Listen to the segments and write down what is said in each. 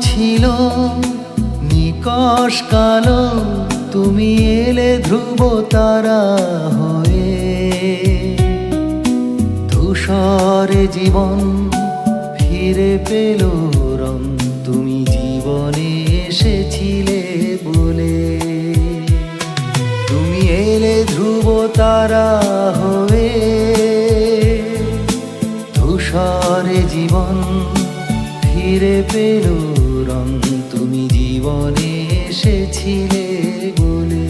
ছিল নিকষ কালো, তুমি এলে ধ্রুব তারা হয়ে। ধূসরে জীবন ফিরে পেল রং, তুমি জীবনে এসেছিলে বলে। তুমি এলে ধ্রুব তারা হয়ে, ধূসরে জীবন ফিরে পেল রং, তুমি জীবনে এসেছিলে বলে।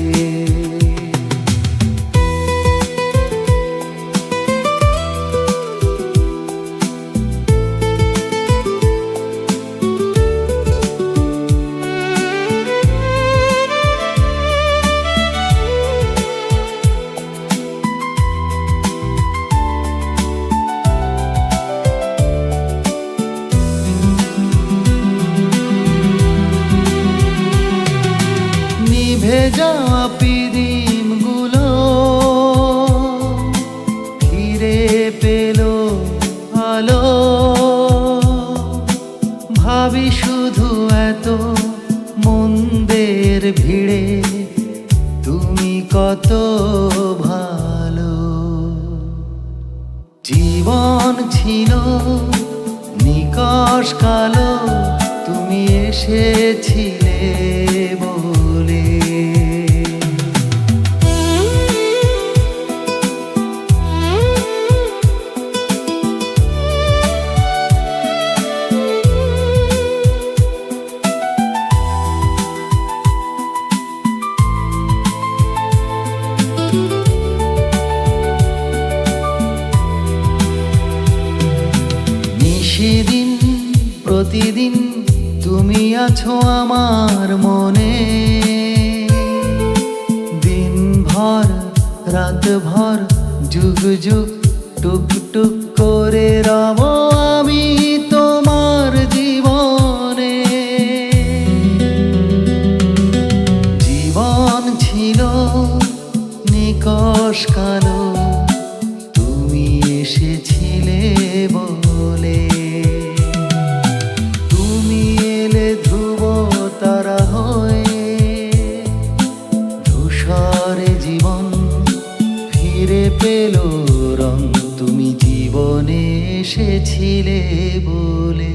ভেজা পিদিম গুলো ফিরে পেল আলো। ভাবি শুধু এত মন্দের ভিড়ে তুমি কত ভালো। জীবন ছিল নিকষ কালো, তুমি এসেছিলে বলে। সেদিন প্রতিদিন তুমি আছো আমার মনে। দিনভর রাতভর যুগ যুগ টুক টুক করে রব আমি তোমার জীবনে। জীবন ছিল নিকষ কালো, তুমি এসেছিলে বলে। তুমি এলে ধ্রুব তারা হয়ে, ধূসরে জীবন ফিরে পেল রং, তুমি জীবনে এসেছিলে বলে।